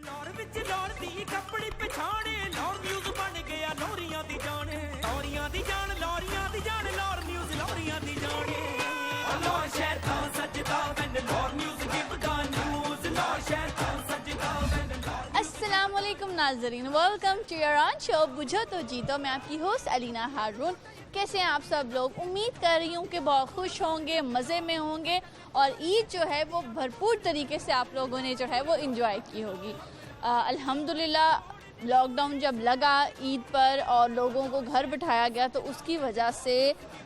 ਲਾਹੌਰ ਵਿੱਚ ਲਾਹੌਰ ਦੀ ਕੱਪੜੀ ਪਛਾਣੇ ਲਾਹੌਰ ਨਿਊਜ਼ ਬਣ ਗਿਆ ਲੋਰੀਆਂ ਦੀ ਜਾਣ ਲੋਰੀਆਂ ਦੀ ਜਾਨ ਲੋਰੀਆਂ ਦੀ ਜਾਨ ਲਾਹੌਰ ਨਿਊਜ਼ ਲੋਰੀਆਂ ਦੀ ਜਾਣ ਲਾਹੌਰ ਸ਼ਹਿਰ ਤਾਂ ਸੱਜਦਾ ਵੈਨ ਲਾਹੌਰ ਨਿਊਜ਼ ਗਿਵਦਾ ਨਿਊਜ਼ ਲਾਹੌਰ शहर ਤਾਂ सजदा वैन अस्सलाम वालेकुम नाजरीन, welcome to your own show बुझो तो जीतो। मैं आपकी होस्ट अलीना हारून। कैसे हैं आप सब लोग? उम्मीद कर रही हूँ कि बहुत खुश होंगे, मज़े में होंगे और ईद जो है वो भरपूर तरीके से आप लोगों ने जो है वो इन्जॉय की होगी। अल्हम्दुलिल्लाह लॉकडाउन जब लगा ईद पर और लोगों को घर बिठाया गया तो उसकी वजह से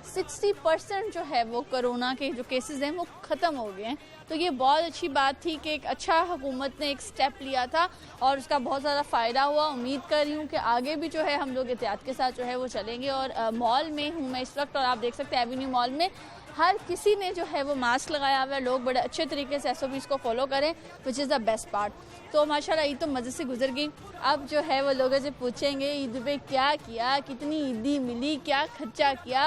60% जो है वो कोरोना के जो केसेस हैं वो ख़त्म हो गए हैं। तो ये बहुत अच्छी बात थी कि एक अच्छा हुकूमत ने एक स्टेप लिया था और उसका बहुत ज़्यादा फ़ायदा हुआ। उम्मीद कर रही हूँ कि आगे भी जो है हम लोग एहतियात के साथ जो है वो चलेंगे। और मॉल में हूँ मैं इस वक्त और आप देख सकते हैं एवेन्यू मॉल में हर किसी ने जो है वो मास्क लगाया हुआ है। लोग बड़े अच्छे तरीके से SOPs को फॉलो करें, which is the best part. तो माशाल्लाह ईद तो मज़े से गुजर गई। अब जो है वो लोगों से पूछेंगे ईद पे क्या किया, कितनी ईदी मिली, क्या खर्चा किया,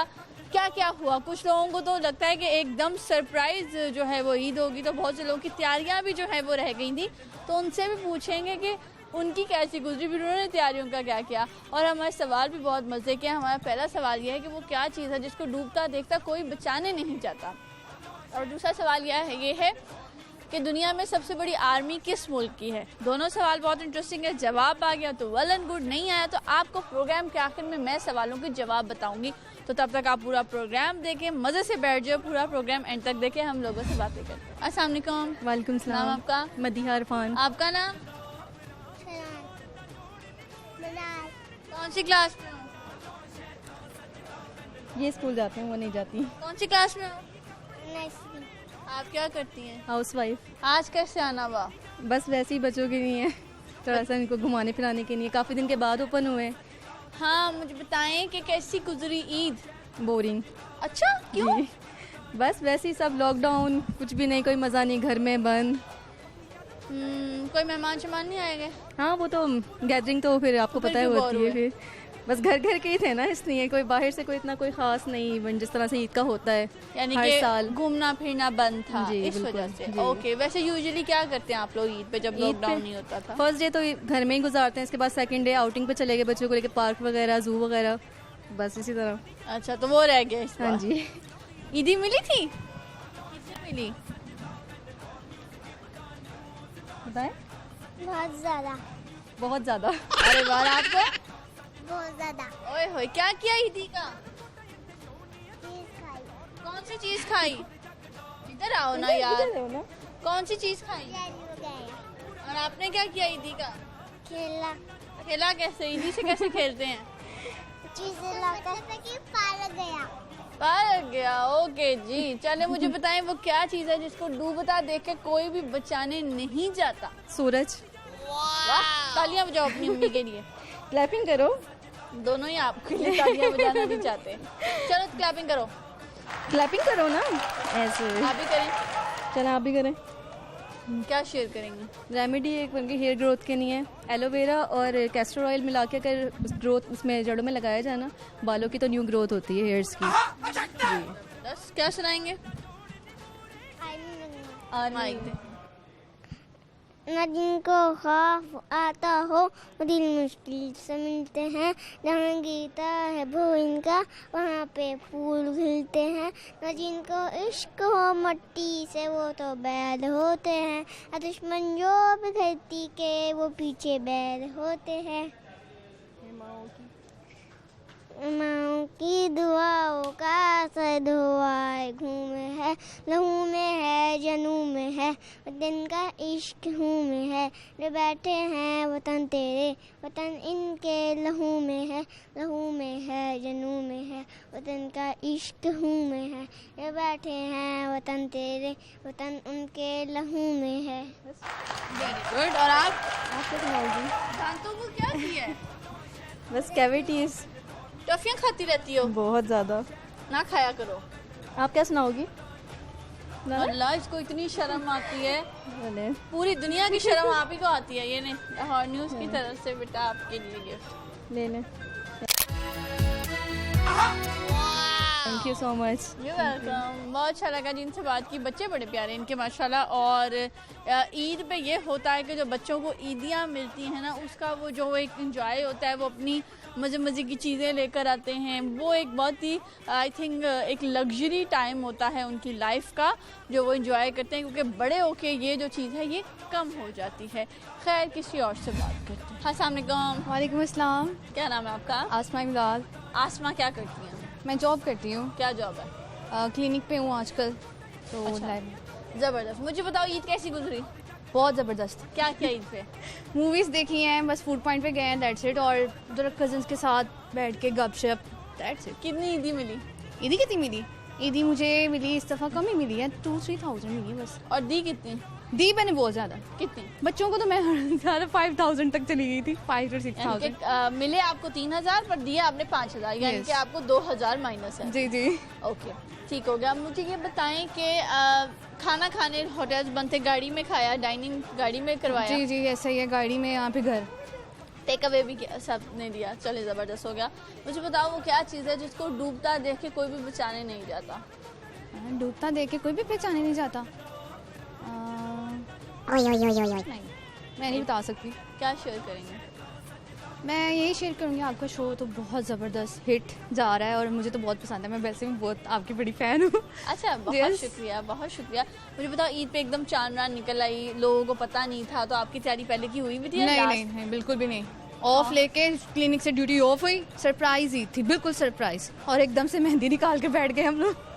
क्या क्या हुआ। कुछ लोगों को तो लगता है कि एकदम सरप्राइज़ जो है वो ईद होगी, तो बहुत से लोगों की तैयारियां भी जो है वो रह गई थी। तो उनसे भी पूछेंगे कि उनकी कैसी गुजरी, फिर उन्होंने तैयारियों का क्या किया। और हमारे सवाल भी बहुत मज़े के। हमारा पहला सवाल यह है कि वो क्या चीज़ है जिसको डूबता देखता कोई बचाने नहीं चाहता। और दूसरा सवाल ये है कि दुनिया में सबसे बड़ी आर्मी किस मुल्क की है। दोनों सवाल बहुत इंटरेस्टिंग है। जवाब आ गया तो वेल एंड गुड, नहीं आया तो आपको प्रोग्राम के आखिर में मैं सवालों के जवाब बताऊंगी। तो तब तक आप पूरा प्रोग्राम देखें, मज़े से बैठ जाओ, पूरा प्रोग्राम एंड तक देखें। हम लोगों से बातें करते हैं। अस्सलाम वालेकुम। वालेकुम सलाम। नाम आपका? मदीहा इरफान। आपका नाम? कौन सी क्लास में हो? ये स्कूल जाते हैं, वो नहीं जाती। कौन सी क्लास में हो? आप क्या करती हैं? House wife. आज कैसे आना हुआ? बस वैसे ही बच्चों के लिए थोड़ा सा इनको घुमाने फिराने के लिए। काफ़ी दिन के बाद ओपन हुए। हाँ, मुझे बताएं कि कैसी गुजरी ईद? बोरिंग। अच्छा, क्यों? जी। बस वैसे ही सब लॉकडाउन, कुछ भी नहीं, कोई मज़ा नहीं, घर में बंद। कोई मेहमान शमान नहीं आएंगे? हाँ, वो तो गैदरिंग तो फिर आपको फिर पता है भी होती बोर है। फिर बस घर के ही थे ना, इसलिए कोई बाहर से कोई इतना कोई ख़ास नहीं इवन जिस तरह से ईद का होता है यानी हर कि साल। घूमना फिरना बंद था जी, इस बिल्कुल, वजह से। जी। ओके, वैसे यूजुअली क्या करते हैं आप लोग ईद पे जब ईद पे लॉकडाउन नहीं होता था? फर्स्ट डे तो घर में ही गुजारते हैं, इसके बाद सेकंड डे आउटिंग पे चले गए बच्चों को लेकर, पार्क वगैरह, जू वगैरह, बस इसी तरह। अच्छा, तो वो रह गया इस हाँ बार। जी। ईदी मिली थी? कितनी मिली? बताएं। बहुत ज़्यादा। बहुत ज़्यादा। अरे वाह, आपको? बहुत ज़्यादा। ओए होए, क्या किया ईदी का? चीज़ खाई। कौन सी चीज खाई? इधर आओ ना यार। कौन सी चीज खाई? हो गया। और आपने क्या किया ईदी का? खेला। खेला कैसे? ईदी से कैसे खेलते हैं? चीज़ें लाकर पार गया। पार गया। ओके जी, चले मुझे बताएं वो क्या चीज है जिसको डूबता देख के कोई भी बचाने नहीं जाता? सूरज। वाह, तालियां बजाओ अपनी मम्मी के लिए। क्लैपिंग करो। दोनों ही आपके लिए तालियां बजाना नहीं चाहते। चलो क्लैपिंग करो। क्लैपिंग करो ना ऐसे। आप भी करें। चलो आप भी करें। क्या शेयर करेंगे? रेमेडी एक उनकी हेयर ग्रोथ के लिए है। एलोवेरा और कैस्टर ऑयल मिला के अगर ग्रोथ उसमें जड़ों में लगाया जाए ना, बालों की तो न्यू ग्रोथ होती है हेयर्स की। जी। बस क्या सुनाएंगे? माइक दे। न जिनको खौफ आता हो वो दिल मुश्किल से मिलते हैं। जहाँ गीता है वो इनका वहाँ पे फूल खिलते हैं। न जिनको इश्क हो मट्टी से वो तो बैल होते हैं। दुश्मन जो भी धरती के वो पीछे बैल होते हैं। माओ की दुआओं का असर हुआ घूम है, लहू में है, जनू में है, वतन का इश्क हूँ में है। जो बैठे हैं वतन तेरे, वतन इनके लहू में है, लहू में है, जनू में है, वतन का इश्क हूँ में है। जो बैठे हैं वतन तेरे, वतन उनके लहू में है। गुड। और आप क्या सुनाओगी? दांतों को क्या किया है? बस कैविटीज। टॉफियाँ खाती रहती हो? बहुत ज़्यादा। ना खाया करो। आप क्या सुनाओगी? अल्लाह, इसको इतनी शर्म आती है। अरे पूरी दुनिया की शर्म आप ही को आती है। ये नहीं, लाहौर न्यूज़ की तरफ से बेटा आपके लिए गिफ्ट। ले लें। Thank you so much. You welcome. बहुत अच्छा लगा जिनसे बात की। बच्चे बड़े प्यारे इनके माशाल्लाह। और ईद पे ये होता है कि जो बच्चों को ईदियाँ मिलती हैं ना, उसका वो जो एक इंजॉय होता है, वो अपनी मज़े की चीज़ें लेकर आते हैं। वो एक बहुत ही आई थिंक एक लग्जरी टाइम होता है उनकी लाइफ का, जो वो इंजॉय करते हैं, क्योंकि बड़े होके ये जो चीज़ है ये कम हो जाती है। खैर, किसी और से बात करते हैं। अस्सलाम वालेकुम। वालेकुम अस्सलाम। क्या नाम है आपका? आसमा इमदाद। आसमा क्या करती हैं? मैं जॉब करती हूँ, क्या जॉब है? क्लिनिक पे हूँ आजकल। तो अच्छा। ज़बरदस्त। मुझे बताओ ईद कैसी गुजरी? बहुत ज़बरदस्त। क्या किया ईद पे? मूवीज़ देखी हैं, बस फूड पॉइंट पे गए हैं, दैट्स इट। और उधर कजन्स के साथ बैठ के गपशप, दैट्स इट। कितनी ईदी मिली? ईदी कितनी मिली? ईदी मुझे मिली इस दफ़ा कम ही मिली है, 2-3,000 मिली है बस। और दी कितनी? दी मैंने बहुत ज़्यादा। कितनी? बच्चों को तो मैं ज़्यादा 5,000 तक चली गई थी, 5 और 6,000। यानी कि, मिले आपको 3,000 पर दिया आपने 5,000, यानी Yes. कि आपको 2,000 माइनस है। जी जी। ओके, ठीक हो गया। मुझे ये बताएं कि खाना खाने होटल्स बनते, गाड़ी में खाया, डाइनिंग गाड़ी में करवाया? जी जी, ऐसा ही है, गाड़ी में, यहाँ पे घर। टेक अवे भी किया, सब ने दिया। चले, ज़बरदस्त हो गया। मुझे बताओ वो क्या चीज़ है जिसको डूबता देख के कोई भी बचाने नहीं जाता? डूबता देख के कोई भी पहचाने नहीं जाता। नहीं, मैं नहीं बता सकती। क्या शेयर करेंगे? मैं यही शेयर करूँगी, आपका शो तो बहुत ज़बरदस्त हिट जा रहा है और मुझे तो बहुत पसंद है। मैं वैसे भी बहुत आपकी बड़ी फ़ैन हूँ। अच्छा, बहुत Yes. शुक्रिया, बहुत शुक्रिया। मुझे बताओ ईद पे एकदम चांद रात निकल आई, लोगों को पता नहीं था, तो आपकी तैयारी पहले की हुई भी थी? नहीं, बिल्कुल भी नहीं। ऑफ लेके क्लिनिक से ड्यूटी ऑफ हुई, सरप्राइज ही थी, बिल्कुल सरप्राइज। और एकदम से मेहंदी निकाल के बैठ गए हम लोग।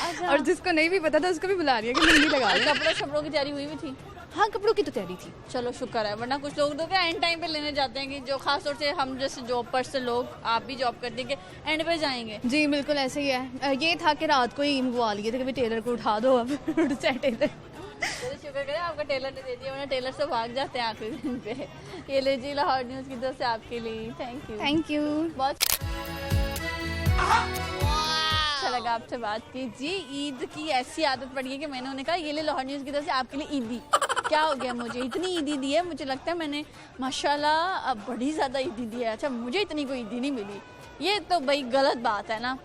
अच्छा। और जिसको नहीं भी पता था उसको भी बुला लिया कि मेहंदी लगा और ली। कपड़ों शपड़ों की तैयारी हुई भी थी? हाँ, कपड़ों की तो तैयारी थी। चलो शुक्र है, वरना कुछ लोग तो क्या एंड टाइम पे लेने जाते हैं, कि जो खास तौर से हम जैसे जॉब पर से लोग, आप भी जॉब करते हैं, कि एंड पे जाएंगे। जी बिल्कुल ऐसे ही है। ये था कि रात को ही मंगवा लिए थे कि भाई टेलर को उठा दो अब। टेलर चलो शुक्र करें आपका टेलर ने दे दिया, वरना टेलर से भाग जाते हैं आखिरी दिन पे। ये ले जी, लाहौर न्यूज़ की तरफ से आपके लिए थैंक यू। Thank you. बहुत अच्छा लगा आपसे बात की। जी, ईद की ऐसी आदत पड़ी है कि मैंने उन्हें कहा ये ले लाहौर न्यूज़ की तरफ से आपके लिए ईदी। क्या हो गया, मुझे इतनी ईदी दी है, मुझे लगता है मैंने माशाल्लाह बड़ी ज़्यादा ईदी दी है। अच्छा, मुझे इतनी कोई ईदी नहीं मिली, ये तो भाई गलत बात है ना।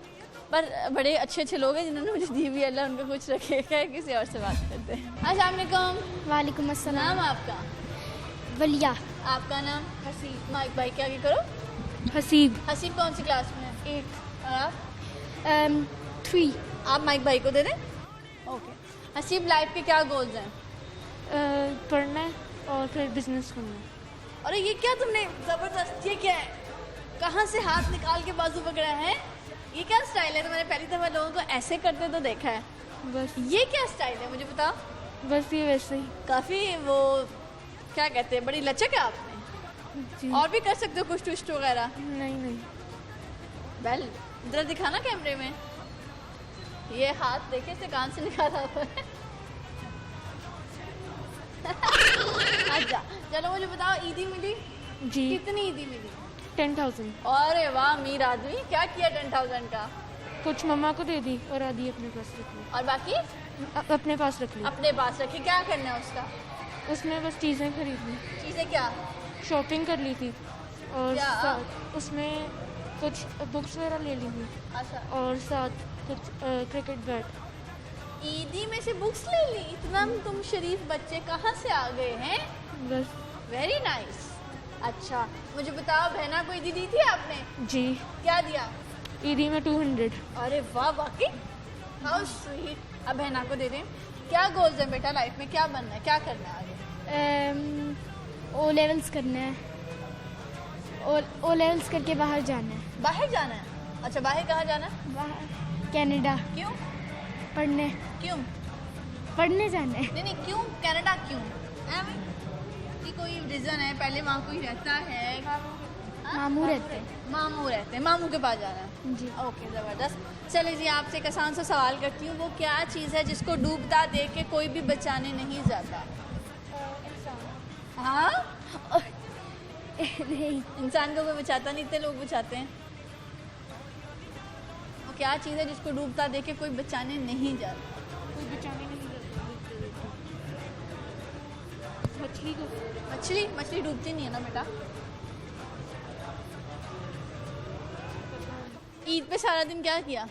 पर बड़े अच्छे लोग हैं जिन्होंने मुझे दी भी, अल्लाह उनको कुछ रखे। क्या, किसी और से बात करते हैं। अस्सलाम वालेकुम। वालेकुम अस्सलाम। नाम आपका? वलिया। आपका नाम? हसीब। माइक भाई क्या करो? हसीब। हसीब कौन सी क्लास में? 8। और आप? 3। आप माइक भाई को दे दें। ओके। हसीब, लाइफ के क्या गोल्स हैं? पढ़ना है और फिर बिजनेस करना है। अरे ये क्या तुमने जबरदस्त, ये क्या है? कहाँ से हाथ निकाल के बाजू पकड़ा है? ये क्या स्टाइल है? तो मैंने पहली दफा लोगों को ऐसे करते तो देखा है। बस ये क्या स्टाइल है, मुझे बताओ। बस ये वैसे ही। काफी वो क्या कहते हैं, बड़ी लचक है आप में। जी। और भी कर सकते हो कुछ ट्विस्ट वगैरह? नहीं। वेल, इधर दिखाना कैमरे में। ये हाथ देखे से कान से निकाला हुआ है। अच्छा, चलो मुझे बताओ, ईदी मिली? जी। कितनी ईदी मिली? 10,000। अरे वाह, अमीर आदमी। क्या किया 10,000 का? कुछ मम्मा को दे दी और आधी अपने पास रख ली। और बाकी अपने पास रख ली। अपने पास रखी। क्या करना है उसका? उसमें बस चीज़ें खरीद ली, चीजें क्या? शॉपिंग कर ली थी और क्या? साथ उसमें कुछ बुक्स वगैरह ले ली थी अच्छा, और साथ कुछ क्रिकेट बैट। ईदी में से बुक्स ले ली? इतना तुम शरीफ बच्चे कहाँ से आ गए हैं? बस। Very nice. अच्छा, मुझे बताओ, बहना को ईदी दी थी आपने? जी। क्या दिया? ईदी में 200। अरे वाह, वाकई हाउ स्वीट। अब बहना को दे दें। क्या गोल्स हैं बेटा लाइफ में? क्या बनना है, क्या करना है आगे? ओ लेवल्स करना है। ओ लेवल्स करके बाहर जाना है। बाहर जाना है? अच्छा, बाहर कहाँ जाना है? बाहर कनाडा क्यों? पढ़ने जाना है। नहीं, क्यों कनाडा क्यों? कि कोई रीजन है? पहले वहाँ कोई रहता है? मामू रहते हैं। मामू रहते हैं, मामू के पास जाना है। जी। ओके, ज़बरदस्त। चलिए जी, आपसे एक आसान सा सवाल करती हूँ, वो क्या चीज़ है जिसको डूबता देख के कोई भी बचाने नहीं जाता? हाँ, नहीं, इंसान को कोई बचाता नहीं, इतने लोग बचाते हैं। वो क्या चीज़ है जिसको डूबता देख के कोई बचाने नहीं जाता? कोई बचाने नहीं जाता। मछली को। मछली डूबती नहीं है ना बेटा। ईद पे सारा दिन क्या किया?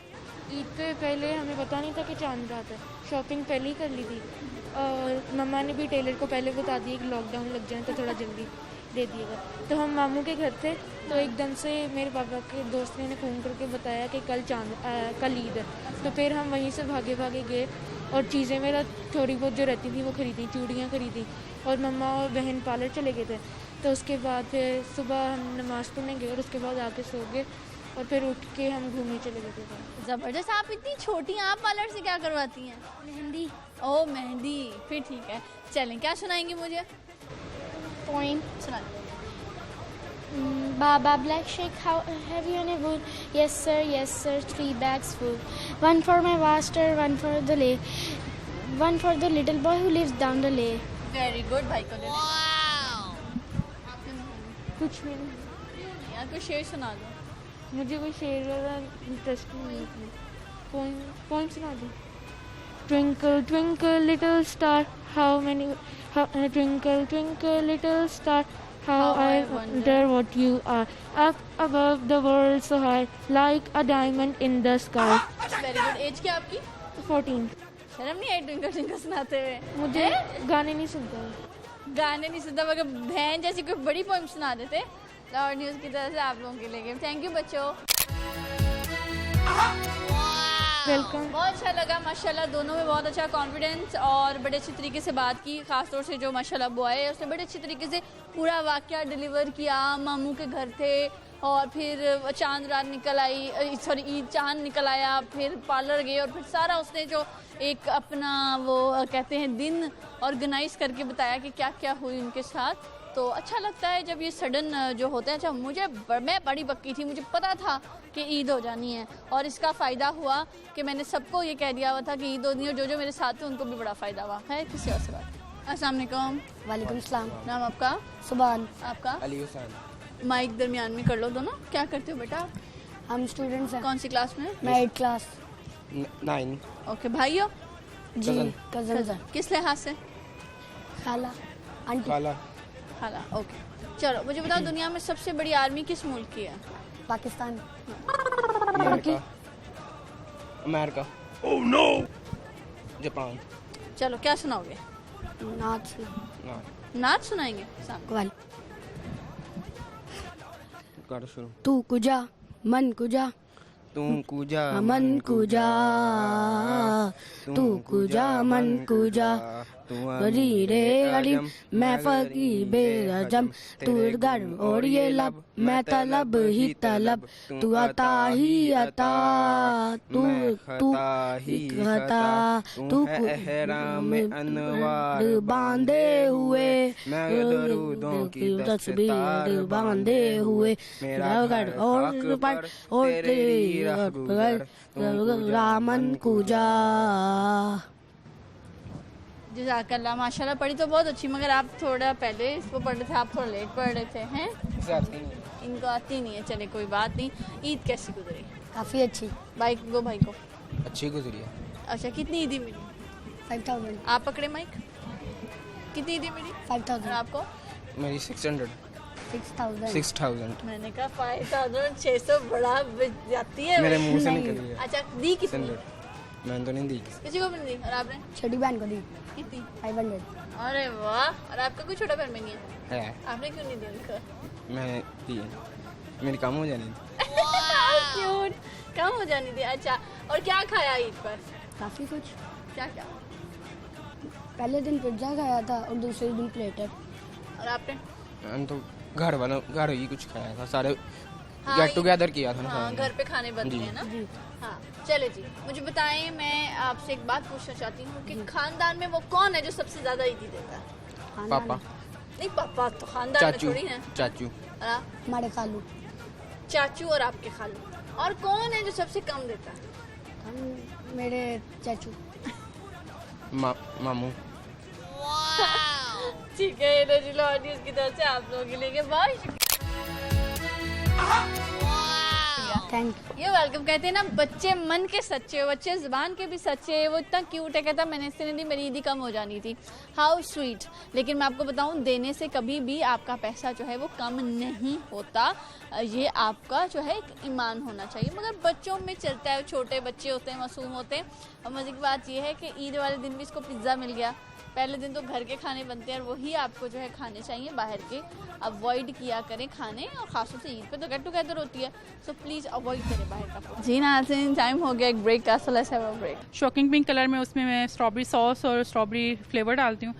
ईद के पहले हमें पता नहीं था कि चांद रात है, शॉपिंग पहले ही कर ली थी और मम्मा ने भी टेलर को पहले बता दिया कि लॉकडाउन लग जाए तो थोड़ा जल्दी दे दिएगा। तो हम मामू के घर थे तो एकदम से मेरे पापा के दोस्त ने फ़ोन करके बताया कि कल ईद है। तो फिर हम वहीं से भागे भागे गए और चीज़ें मेरा थोड़ी बहुत जो रहती थी वो ख़रीदी, चूड़ियाँ ख़रीदी और मम्मा और बहन पार्लर चले गए थे। तो उसके बाद फिर सुबह हम नमाज़ पढ़ने गए और उसके बाद आके सो गए और फिर उठ के हम घूमने चले गए थे। ज़बरदस्त। आप इतनी छोटी, आप पार्लर से क्या करवाती हैं? मेहंदी। ओह मेहंदी, फिर ठीक है। चलें, क्या सुनाएंगी मुझे? Poem. सुना। Baba Black Sheikh, how have you any wood? Yes sir, 3 bags full. One for my master, one for the little boy who lives down the lane. Very good. भाई को दे दें। कुछ भी नहीं, यार कोई शेर सुना दो। मुझे कोई शेर वाला इंटरेस्ट नहीं है। पोइम सुना दो। Twinkle twinkle little star, twinkle twinkle little star, how I wonder what you are, up above the world so high, like a diamond in the sky. Very good. Age क्या आपकी? 14। शर्म नहीं आई twinkle twinkle सुनाते हुए? मुझे गाने नहीं सुनता है। गाने नहीं सुनता मगर बहन जैसी कोई बड़ी पोइम सुना देते। लाहौर न्यूज़ की तरफ से आप लोगों के लिए थैंक यू बच्चों। वेलकम। बहुत अच्छा लगा माशाल्लाह, दोनों में बहुत अच्छा कॉन्फिडेंस और बड़े अच्छे तरीके से बात की। ख़ासतौर से जो माशाल्लाह बॉय है उसने बड़े अच्छे तरीके से पूरा वाक़या डिलीवर किया। मामू के घर थे और फिर चांद रात निकल आई, सॉरी ईद चांद निकल आया, फिर पार्लर गए और फिर सारा उसने जो एक अपना वो कहते हैं दिन ऑर्गेनाइज करके बताया कि क्या क्या हुई उनके साथ। तो अच्छा लगता है जब ये सडन जो होते हैं। अच्छा मैं बड़ी पक्की थी, मुझे पता था कि ईद हो जानी है और इसका फ़ायदा हुआ कि मैंने सबको ये कह दिया हुआ था कि ईद होनी है और जो मेरे साथ थे उनको भी बड़ा फ़ायदा हुआ है। किसी और से बात। अस्सलाम वालेकुम। वालेकुम सलाम। नाम आपका? सुभान। आपका? अली हुसैन। माइक दरमियान में कर लो दोनों। क्या करते हो बेटा? हम स्टूडेंट्स हैं। कौन सी क्लास में? मैं 8th क्लास। 9। ओके। भाई हो? जी कजन है। किस लिहाज से? खाला आंटी। काला। हाला। ओके चलो मुझे बताओ, दुनिया में सबसे बड़ी आर्मी किस मुल्क की है? Pakistan. America. America. Oh no. Japan. चलो क्या सुनाओगे? नाच ना नाच सुनाएंगे? वाल। कर शुरू। तू कुजा मन कुजा तू कुजा मन कुजा, तू कुजा मन कुजा, गरी रे अलिम मैं फकी बेरजम, तू गर और ये लब मैं तलब ही तलब, तू अता ही अता, तू ही खता, तू एहराम अनवार बांधे हुए, मैं दरूदों की तस्बीर बांधे हुए, मेरा घर और पर और तेरी रामन कुजा। जज़ाकल्लाह। माशाल्लाह पढ़ी तो बहुत अच्छी, मगर आप थोड़ा पहले इसको पढ़ रहे थे, आप थोड़ा लेट पढ़ रहे थे हैं। इनको आती नहीं है। चले कोई बात नहीं। ईद कैसी गुजरी? काफ़ी अच्छी। भाई को अच्छी गुजरी है। अच्छा कितनी ईदी मिली? 5000। आप पकड़े माइक। कितनी ईदी मिली? 5000। और आपको? मेरी 600। 6000। मैंने कहा 5600 बड़ा जाती है। मेरे मुंह से निकल गया। अच्छा दी कितनी? मैंने तो नहीं दी। किसी को भी नहीं दी। और आपने? छोटी बहन को दी कितनी? 500। अरे वाह। और आपका कोई छोटा बहन नहीं है? है। आपने क्यों नहीं दी उनको? मैंने दी। मेरी कम हो जानी थी। क्यूट। कम हो जानी थी। अच्छा और क्या खाया ईद पर? काफ़ी कुछ। क्या क्या? पहले दिन पिज्ज़ा खाया था और दूसरे दिन प्लेटर। और आपने? मैंने तो घर ही कुछ खाया था। सारे हाँ, गेट टुगेदर किया था ना। हाँ घर पे खाने बनते जी। हैं ना। हाँ चले जी मुझे बताएं, मैं आपसे एक बात पूछना चाहती हूँ कि खानदान में वो कौन है जो सबसे ज्यादा ईदी देता है? पापा। नहीं पापा तो खानदान में चाचू। थोड़ी है। चाचू। और आप? हमारे खालू। चाचू और आपके खालू। और कौन है जो सबसे कम देता है? हम मेरे चाचू। मामू। ठीक है एनर्जी लाहौर न्यूज़ की तरफ से आप लोगों के लिए बहुत शुक्रिया। Thank you. ये वेलकम। कहते हैं ना बच्चे मन के सच्चे, बच्चे जुबान के भी सच्चे। वो इतना क्यूट है, कहता मैंने इससे नहीं, मेरी ईदी कम हो जानी थी। How sweet. लेकिन मैं आपको बताऊं, देने से कभी भी आपका पैसा जो है वो कम नहीं होता। ये आपका जो है एक ईमान होना चाहिए। मगर बच्चों में चलता है, छोटे बच्चे होते हैं, मासूम होते हैं। और मजे की बात ये है कि ईद वाले दिन भी इसको पिज्ज़ा मिल गया। पहले दिन तो घर के खाने बनते हैं और वही आपको जो है खाने चाहिए, बाहर के अवॉइड किया करें खाने। और खासतौर से ईद पे तो गेट टुगेदर होती है, सो प्लीज़ अवॉइड करें बाहर का फूड। जी नाज़रीन, टाइम हो गया एक ब्रेक का, so let's have a break. Shocking pink colour में उसमें मैं स्ट्रॉबेरी सॉस और स्ट्रॉबेरी फ्लेवर डालती हूँ,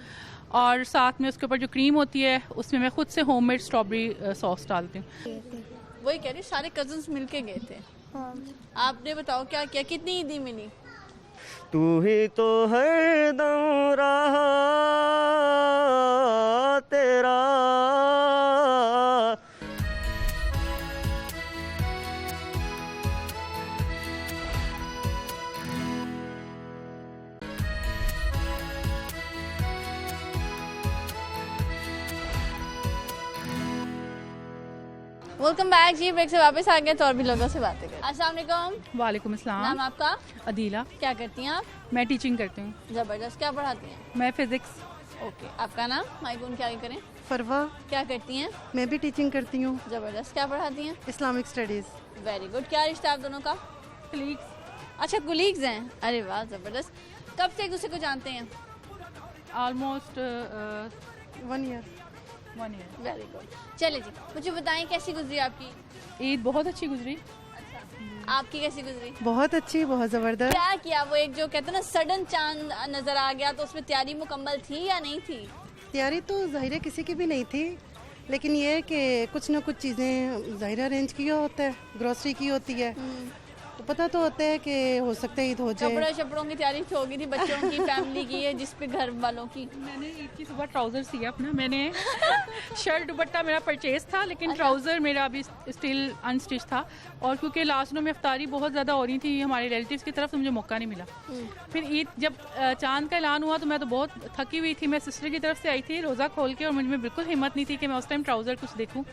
और साथ में उसके ऊपर जो क्रीम होती है उसमें मैं खुद से होममेड स्ट्रॉबेरी सॉस डालती हूँ। वही कह रही, सारे कजन्स मिलके गए थे। आपने बताओ क्या क्या, कितनी ईदी मिली? तू ही तो हरदम रहा तेरा। वेलकम बैक जी। ब्रेक से वापस आ गए तो और भी लोगों से बातें करें। अस्सलाम वालेकुम। वालेकुम नाम अस्सलाम। आपका? अदीला। क्या करती हैं आप? मैं टीचिंग करती हूँ। जबरदस्त। क्या पढ़ाती हैं? मैं फिजिक्स। ओके। आपका नाम? माइकून क्या करें? फरवा। क्या करती हैं? मैं भी टीचिंग करती हूँ, जबरदस्त। क्या पढ़ाती हैं? Islamic studies. Very good. क्या रिश्ता आप दोनों का? कलीग्स। अच्छा, कुलीग्स हैं। अरे वाह, जबरदस्त। कब से एक दूसरे को जानते हैं? Almost 1 year. 1 year. Very good. चले जी, मुझे बताएं कैसी गुजरी आपकी ईद? बहुत अच्छी गुजरी। अच्छा, आपकी कैसी गुजरी? बहुत अच्छी, बहुत ज़बरदस्त। क्या किया? वो एक जो कहते हैं ना सडन चांद नजर आ गया, तो उसमें तैयारी मुकम्मल थी या नहीं थी? तैयारी तो ज़ाहिर है किसी की भी नहीं थी, लेकिन ये है कि कुछ ना कुछ चीज़ें ज़ाहिर अरेंज किया होता है, ग्रोसरी की होती है, तो पता तो होता है कि हो सकता है ईद हो जाए। कपड़े शपड़ों की तैयारी तो होगी थी, बच्चों की, फैमिली की है, जिस पे घर वालों की। मैंने ईद की सुबह ट्राउज़र सिया अपना। मैंने शर्ट दुपट्टा मेरा परचेज था, लेकिन ट्राउज़र मेरा अभी स्टिल अनस्टिच था। और क्योंकि लास्ट दिनों में इफ्तारी बहुत ज़्यादा हो रही थी हमारे रिलेटिव्स की तरफ, तो मुझे मौका नहीं मिला। फिर ईद जब चांद का ऐलान हुआ तो मैं तो बहुत थकी हुई थी। मैं सिस्टर की तरफ से आई थी रोज़ा खोल के, और मुझ में बिल्कुल हिम्मत नहीं थी कि मैं उस टाइम ट्राउज़र कुछ देखूँ।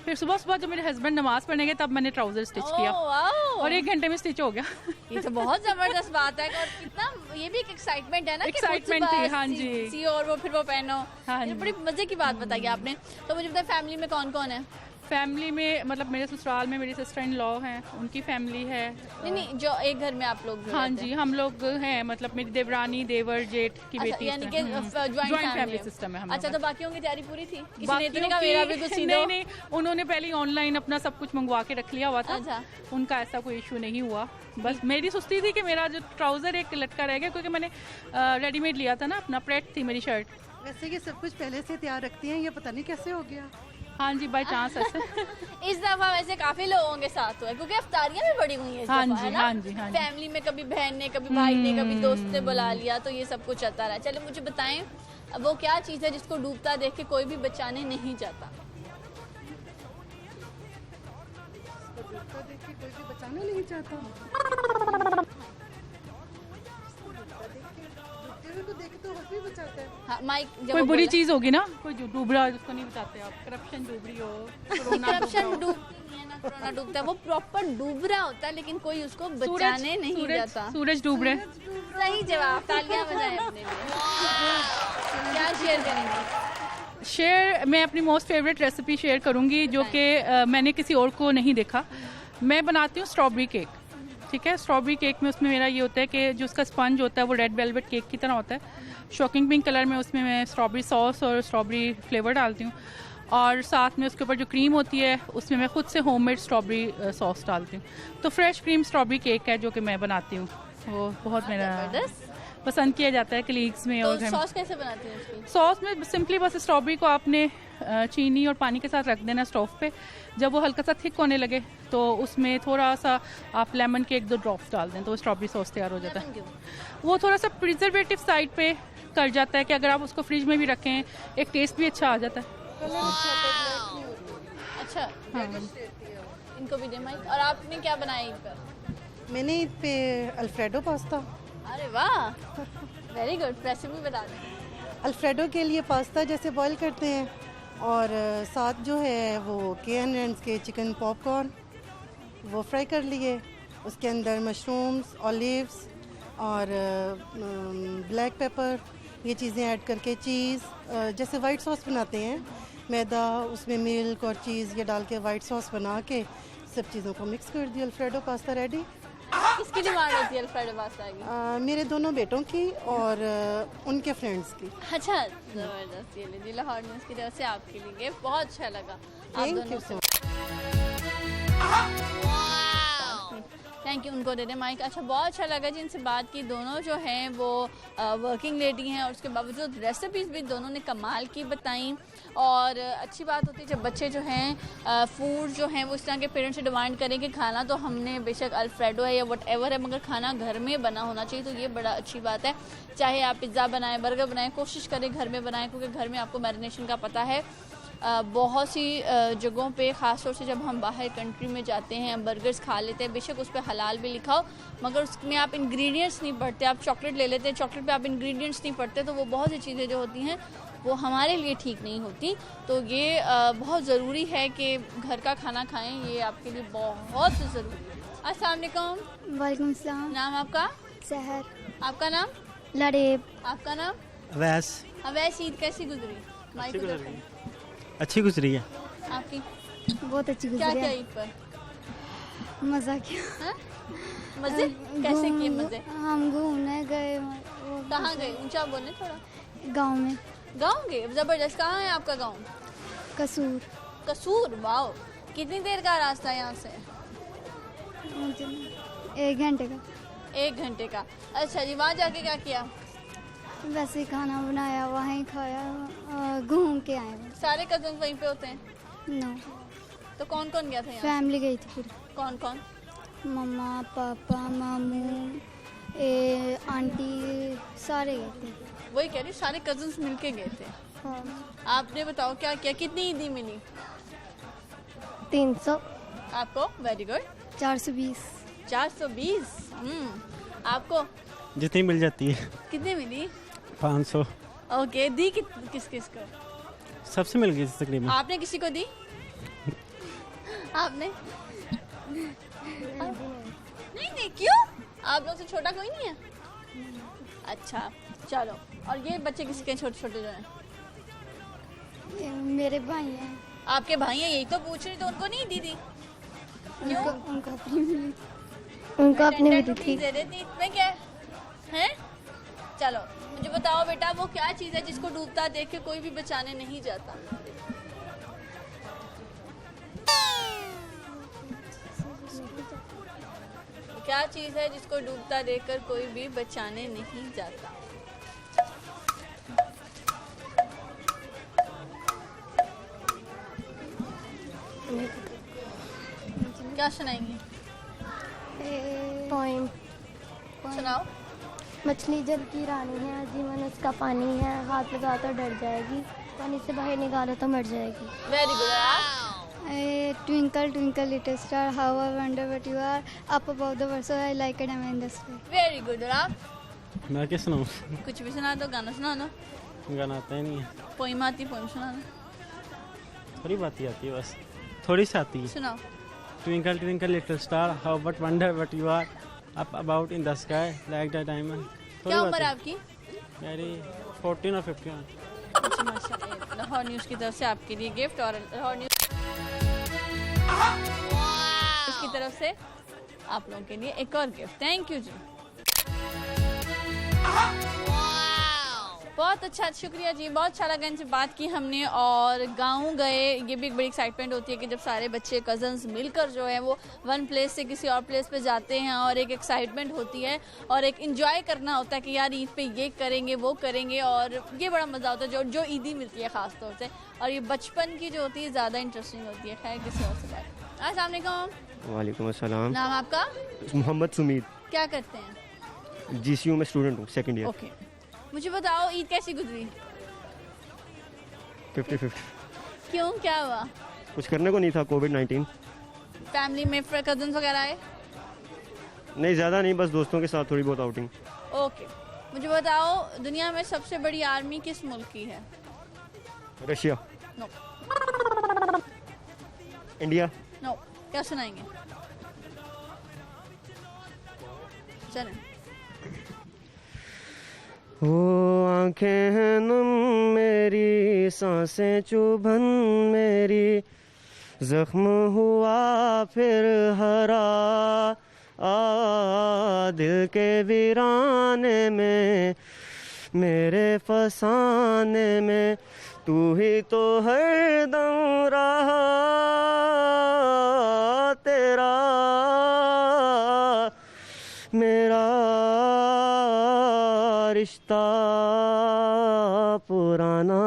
फिर सुबह सुबह जब मेरे हस्बैंड नमाज़ पढ़ने गए तब मैंने ट्राउज़र स्टिच किया, और 1 घंटे में स्टिच हो गया। ये तो बहुत जबरदस्त बात है। और कितना ये भी एक एक्साइटमेंट है ना, एक्साइटमेंट थी। हाँ जी। सी और वो फिर वो पहनो। हाँ ये बड़ी मजे की बात बताई आपने। तो मुझे बताया फैमिली में कौन कौन है? फैमिली में मतलब मेरे ससुराल में मेरी सिस्टर इन लॉ हैं, उनकी फैमिली है। नहीं, जो एक घर में आप लोग जो हाँ रहते जी, हैं। हम लोग हैं, मतलब मेरी देवरानी, देवर, जेठ की अच्छा, बेटी। यानी कि जॉइंट फैमिली सिस्टम है हम अच्छा, लोगों तो का। बाकियों की तैयारी पूरी थी? किसी ने बाकियों इतने का मेरा भी कुछ सी दो? नहीं, उन्होंने पहले ऑनलाइन अपना सब कुछ मंगवा के रख लिया हुआ था। अच्छा। उनका ऐसा कोई इशू नहीं हुआ। बस मेरी सुस्ती थी कि मेरा जो ट्राउज़र एक लटका रह गया, क्योंकि मैंने रेडीमेड लिया था ना, अपना प्रेट थी मेरी शर्ट। वैसे ये सब कुछ पहले से तैयार रखती हैं, ये पता नहीं कैसे हो गया। हाँ जी, बाई चांस ऐसे। इस दफा वैसे काफी लोगों के साथ हुआ है, क्योंकि अफ्तारियां भी बड़ी हुई हैं इस हाँ दफा, जी, है ना? हाँ जी, हाँ जी। फैमिली में कभी बहन ने, कभी भाई ने, कभी दोस्त ने बुला लिया, तो ये सब कुछ चलता रहा। चलो मुझे बताएं, वो क्या चीज़ है जिसको डूबता देख के कोई भी बचाने नहीं जाता? देख के कोई भी बचाना नहीं चाहता। को देख तो हर कोई बचाता है। हाँ, माइक जब कोई वो बुरी बोला- चीज़ होगी ना, कोई जो डूब रहा है उसको नहीं बचाते आप। करप्शन डूब रही हो, कोरोना करप्शन डूबती नहीं है ना, कोरोना डूबता है, वो प्रॉपर डूब रहा होता है, लेकिन कोई उसको बचाने नहीं जाता। सूरज डूब रहे। सही जवाब, तालियां बजाएं अपने लिए। क्या शेयर करेंगे? शेयर मैं अपनी मोस्ट फेवरेट रेसिपी शेयर करूंगी, जो कि मैंने किसी और को नहीं देखा। मैं बनाती हूँ स्ट्रॉबेरी केक। ठीक है, स्ट्रॉबेरी केक में उसमें मेरा ये होता है कि जो उसका स्पंज होता है वो रेड वेलवेट केक की तरह होता है। शॉकिंग पिंक कलर में उसमें मैं स्ट्रॉबेरी सॉस और स्ट्रॉबेरी फ्लेवर डालती हूँ, और साथ में उसके ऊपर जो क्रीम होती है उसमें मैं खुद से होममेड स्ट्रॉबेरी सॉस डालती हूँ। तो फ्रेश क्रीम स्ट्रॉबेरी केक है जो कि मैं बनाती हूँ, वो बहुत मेरा पसंद किया जाता है कलीग्स में। तो और सॉस कैसे बनाती हैं उसकी? सॉस में सिंपली बस स्ट्रॉबेरी को आपने चीनी और पानी के साथ रख देना स्टोव पे। जब वो हल्का सा थिक होने लगे तो उसमें थोड़ा सा आप लेमन के 1-2 ड्रॉप्स डाल दें, तो स्ट्रॉबेरी सॉस तैयार हो जाता है। वो थोड़ा सा प्रिजर्वेटिव साइड पे कर जाता है कि अगर आप उसको फ्रिज में भी रखें एक टेस्ट भी अच्छा आ जाता है। अच्छा, हाँ। इनको भी दे माइक। और आपने क्या बनाया ईद पर? मैंने ईद पे अल्फ्रेडो पास्ता। अरे वाह, वेरी गुड। रेसिपी बता दें। अल्फ्रेडो के लिए पास्ता जैसे बॉईल करते हैं, और साथ जो है वो केन रैंड्स के चिकन पॉपकॉर्न, वो फ्राई कर लिए, उसके अंदर मशरूम्स, ऑलिव्स और ब्लैक पेपर, ये चीज़ें ऐड करके चीज़, जैसे वाइट सॉस बनाते हैं, मैदा उसमें मिल्क और चीज़ ये डाल के वाइट सॉस बना के सब चीज़ों को मिक्स कर दिया। Alfredo pasta ready. किसकी डिमांड होती है अल्फ्रेडो पास्ता की? मेरे दोनों बेटों की और उनके फ्रेंड्स की। अच्छा, जबरदस्त। ये लीजिए लाहौर न्यूज़ की तरफ से आपके लिए गिफ्ट, बहुत अच्छा लगा। आप थैंक दोनों यू से सो थैंक यू। उनको दे दें माइक। अच्छा, बहुत अच्छा लगा जिनसे बात की। दोनों जो हैं वो वर्किंग लेडी हैं और उसके बावजूद रेसिपीज़ भी दोनों ने कमाल की बताई। और अच्छी बात होती है जब बच्चे जो हैं फूड जो हैं वो इस तरह के पेरेंट्स से डिमांड करें कि खाना तो हमने बेशक अल्फ्रेडो है या वट एवर है, मगर खाना घर में बना होना चाहिए। तो ये बड़ा अच्छी बात है। चाहे आप पिज़्ज़ा बनाएं, बर्गर बनाएं, कोशिश करें घर में बनाएं, क्योंकि घर में आपको मैरिनेशन का पता है। बहुत सी जगहों पे ख़ास तौर से जब हम बाहर कंट्री में जाते हैं बर्गर्स खा लेते हैं, बेशक उस पर हलाल भी लिखा हो, मगर उसमें आप इंग्रेडिएंट्स नहीं पढ़ते। आप चॉकलेट ले लेते हैं, चॉकलेट पे आप इंग्रेडिएंट्स नहीं पढ़ते, तो वो बहुत सी चीज़ें जो होती हैं वो हमारे लिए ठीक नहीं होती। तो ये बहुत ज़रूरी है कि घर का खाना खाएं, ये आपके लिए बहुत ज़रूरी है। अस्सलाम वालेकुम। वालेकुम सलाम। नाम आपका? सहर। आपका नाम? लरेब। आपका नाम? अवैस। अवैस, ईद कैसी गुजरी? माइक उधर करें। अच्छी गुजरी है। आपकी? बहुत अच्छी क्या गुजरी क्या है। ईद पर? मज़ा किया। हाँ? मज़े कैसे किए मज़े? हम घूमने गए। कहाँ गए? ऊंचा बोले थोड़ा। गांव में। गाँव गए? ज़बरदस्त। कहाँ है आपका गाँव? कसूर। कसूर। वाओ, कितनी देर का रास्ता है यहाँ से? 1 घंटे का। 1 घंटे का। अच्छा जी, वहाँ जाके क्या किया? वैसे ही खाना बनाया, वहीं खाया, घूम के आए। सारे कजन वहीं पे होते हैं? नो। तो कौन कौन गया था यहाँ? फैमिली गई थी पूरी। कौन कौन? मम्मा, पापा, मामू, आंटी, सारे गए थे। वही कह रही, सारे कजन्स मिलके गए थे। हाँ। आपने बताओ क्या किया? कितनी ईदी मिली? 300। आपको? Very good. 420। 420। आपको? जितनी मिल जाती है। कितनी मिली? 500। ओके। दी किस किस को? सबसे मिल गई तकरीबन। आपने किसी को दी? आपने? नहीं नहीं, क्यों? आप लोग से छोटा कोई नहीं है? अच्छा, चलो। और ये बच्चे किसके हैं छोटे छोटे जो हैं? मेरे भाई हैं। आपके भाई हैं, यही तो पूछ रही, तो उनको नहीं दी थी? क्यों? उनको अपनी मिली। उनको अपनी मिली थी। दे देती, इसमें क्या है? चलो मुझे बताओ बेटा, वो क्या चीज़ है जिसको डूबता देख के कोई भी बचाने नहीं जाता? क्या चीज़ है जिसको डूबता देखकर कोई भी बचाने नहीं जाता? क्या सुनाएंगी? पॉइंट। सुनाओ। मछली जल की रानी है, जीवन उसका पानी है, हाथ लगा तो डर जाएगी, पानी से बाहर निकालो तो मर जाएगी। Very good. Twinkle twinkle little star, how I wonder what you are, up above the world so I like it, I am in the sky. Very good. और आप? मैं क्या सुनाऊँ? कुछ भी सुना दो, गाना सुना दो। गाना आता ही नहीं है। पोइम आती, पोइम सुना दो। थोड़ी बात ही आती है, बस थोड़ी सी आती है। सुनाओ। Twinkle twinkle little star, how but wonder what you are, up about in the sky like the diamond. क्या उम्र है आपकी? मेरी 14 और 15। अच्छा, माशाल्लाह। लाहौर न्यूज़ की तरफ से आपके लिए गिफ्ट, और लाहौर न्यूज़ की तरफ से आप लोगों के लिए एक और गिफ्ट। थैंक यू जी। बहुत अच्छा, शुक्रिया जी। बहुत अच्छा लगा इनसे बात की हमने, और गाँव गए। ये भी एक बड़ी एक्साइटमेंट होती है कि जब सारे बच्चे कज़न्स मिलकर जो है वो वन प्लेस से किसी और प्लेस पे जाते हैं, और एक एक्साइटमेंट होती है और एक इंजॉय करना होता है कि यार ईद पे ये करेंगे वो करेंगे, और ये बड़ा मज़ा होता है जो ईदी मिलती है ख़ास तौर से। और ये बचपन की जो होती है ज़्यादा इंटरेस्टिंग होती है। खैर, किसी और से बात। अस्सलाम वालेकुम। वालेकुम अस्सलाम। नाम आपका? मोहम्मद सुमीद। क्या करते हैं? GCU में स्टूडेंट हूँ, 2nd ईयर। ओके। मुझे बताओ ईद कैसी गुजरी? 50-50। क्यों, क्या हुआ? कुछ करने को नहीं था, कोविड-19। फैमिली में कजन्स वगैरह आए? नहीं, ज़्यादा नहीं, बस दोस्तों के साथ थोड़ी बहुत आउटिंग। ओके। मुझे बताओ दुनिया में सबसे बड़ी आर्मी किस मुल्क की है? रशिया। नो। इंडिया। नो। क्या सुनाएंगे? चलें। वो आंखें हैं नम मेरी, सांसें चुभन मेरी, जख्म हुआ फिर हरा दिल के वीराने में, मेरे फसाने में तू ही तो हरदम रहा, तेरा मेरा रिश्ता पुराना,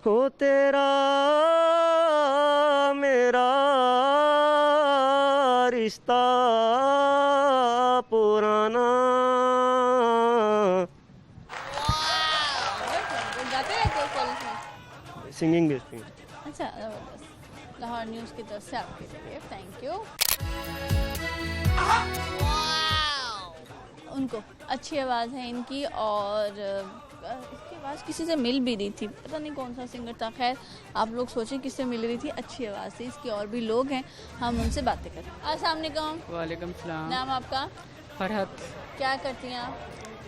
हो तेरा मेरा रिश्ता पुराना। गाते रहते हो कॉलेज में? Singing based. अच्छा, जबरदस्त। लाहौर न्यूज़ की तरफ से आपके लिए थैंक यू। उनको अच्छी आवाज़ है इनकी, और इसकी आवाज़ किसी से मिल भी रही थी, पता नहीं कौन सा सिंगर था। खैर, आप लोग सोचें किससे मिल रही थी, अच्छी आवाज़ थी इसकी। और भी लोग हैं, हम उनसे बातें करें। अस्सलाम वालेकुम। वालेकुम सलाम। नाम आपका? फरहत। क्या करती हैं आप?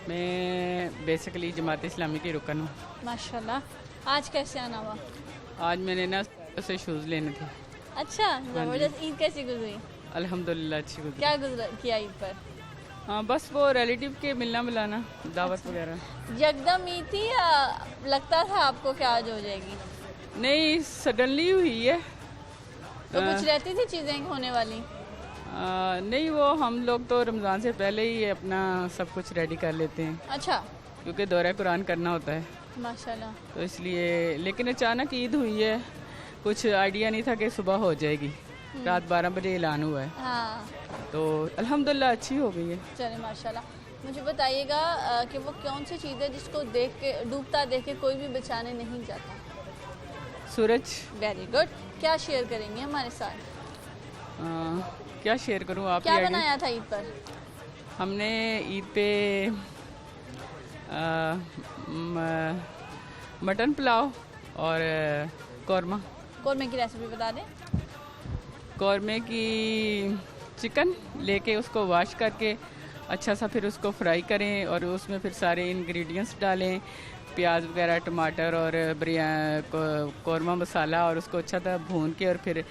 मैं बेसिकली जमात इस्लामी की रुकन हूँ। माशाल्लाह। आज कैसे आना हुआ? आज मैंने ना उसे शूज़ लेने थे। अच्छा, ज़बरदस्त। ईद कैसी गुजरी? अल्हम्दुलिल्लाह अच्छी गुजरी। क्या गुजरा किया ईद पर? हाँ, बस वो रिलेटिव के मिलना मिलाना, दावत वगैरह। यकदम ईद थी या लगता था आपको कि आज हो जाएगी? नहीं, सडनली हुई है। तो कुछ रहती थी चीज़ें होने वाली? नहीं, वो हम लोग तो रमज़ान से पहले ही अपना सब कुछ रेडी कर लेते हैं। अच्छा। क्योंकि दौरा कुरान करना होता है, माशाल्लाह। तो इसलिए। लेकिन अचानक ईद हुई है, कुछ आइडिया नहीं था कि सुबह हो जाएगी। रात 12 बजे ऐलान हुआ है। हाँ। तो अल्हम्दुलिल्लाह अच्छी हो गई है। चले माशाल्लाह। मुझे बताइएगा कि वो कौन सी चीज़ है जिसको देख के, डूबता देख के कोई भी बचाने नहीं जाता? सूरज। Very good. क्या शेयर करेंगे हमारे साथ? क्या शेयर करूं? आप क्या बनाया था ईद पर? हमने ईद पे मटन पुलाव और कौरमा। कौरमे की रेसिपी बता दें। कौरमे की चिकन लेके उसको वॉश करके अच्छा सा फिर उसको फ्राई करें, और उसमें फिर सारे इंग्रेडिएंट्स डालें, प्याज वगैरह, टमाटर और कौरमा मसाला, और उसको अच्छा सा भून के और फिर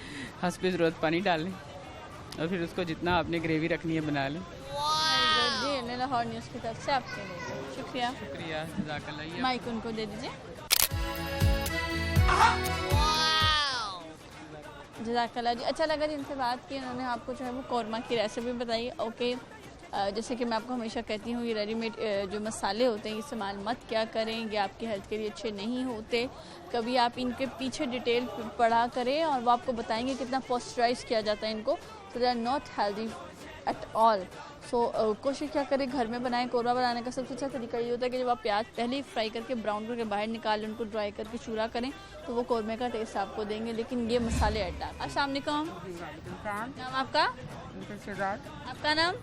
हस्बे ज़रूरत पानी डालें, और फिर उसको जितना आपने ग्रेवी रखनी है बना लें। जी, लाहौर न्यूज़ की तरफ से आपके लिए शुक्रिया। शुक्रिया, जज़ाकल्लाह। माइक उनको दे दीजिए। जज़ाकल्लाह जी। अच्छा लगा जिनसे बात की, उन्होंने आपको जो है वो कौरमा की रेसिपी बताई। ओके, जैसे कि मैं आपको हमेशा कहती हूँ, ये रेडीमेड जो मसाले होते हैं ये इस्तेमाल मत क्या करें, ये आपकी हेल्थ के लिए अच्छे नहीं होते। कभी आप इनके पीछे डिटेल पढ़ा करें और वो आपको बताएंगे कितना पॉस्चराइज किया जाता है इनको। So they are not healthy at all. So कोशिश क्या करें, घर में बनाएं। कौरमा बनाने का सबसे अच्छा तरीका ये होता है कि जब आप प्याज पहले ही फ्राई करके ब्राउन करके बाहर निकालें, उनको ड्राई करके चूरा करें, तो वो कौरमे का टेस्ट आपको देंगे। लेकिन ये मसाले ऐड डाल। अस्सलाम वालेकुम। नाम आपका? आपका नाम?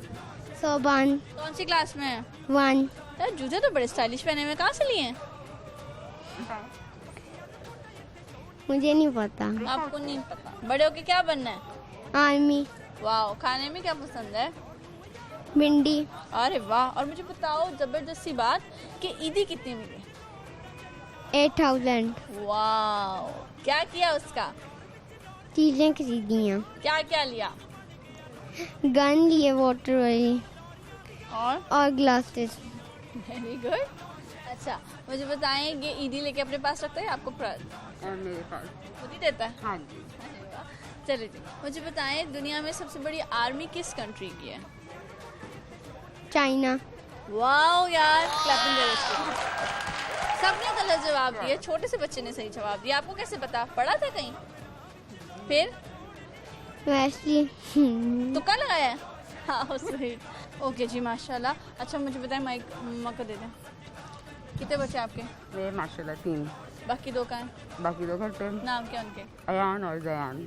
सोबान। कौन सी क्लास में है? 1। यार जूते तो बड़े स्टाइलिश पहने हुए, कहाँ से लिए हैं? मुझे नहीं पता। आपको नहीं पता? बड़े होके क्या बनना है? आर्मी। वाह। खाने में क्या पसंद है? भिंडी। अरे वाह। और मुझे बताओ जबरदस्त सी बात कि ईदी कितनी मिली? 8000। वाह। क्या किया उसका? चीजें खरीदी हैं। क्या क्या लिया? गन लिए, वाटर वाली, और ग्लासेस। Very good. अच्छा, मुझे बताएं, ये ईदी लेके अपने पास रखता है आपको? मेरे पास खुद ही देता है? हाँ जी। चलिए जी, मुझे बताएं, दुनिया में सबसे बड़ी आर्मी किस कंट्री की है? चाइना। वाह यार, क्लैपिंग दे इसको। सबने गलत जवाब दिया, छोटे से बच्चे ने सही जवाब दिया। आपको कैसे पता? पढ़ा था कहीं? फिर वैसे तुक्का लगाया है? हाँ, सही। ओके जी, माशाल्लाह। अच्छा, मुझे बताएं, माइक मौका दे दें। कितने बच्चे आपके? मेरे माशाल्लाह 3। बाकी 2 कहाँ हैं? बाकी 2 घर पे। नाम क्या उनके? अयान और जयान।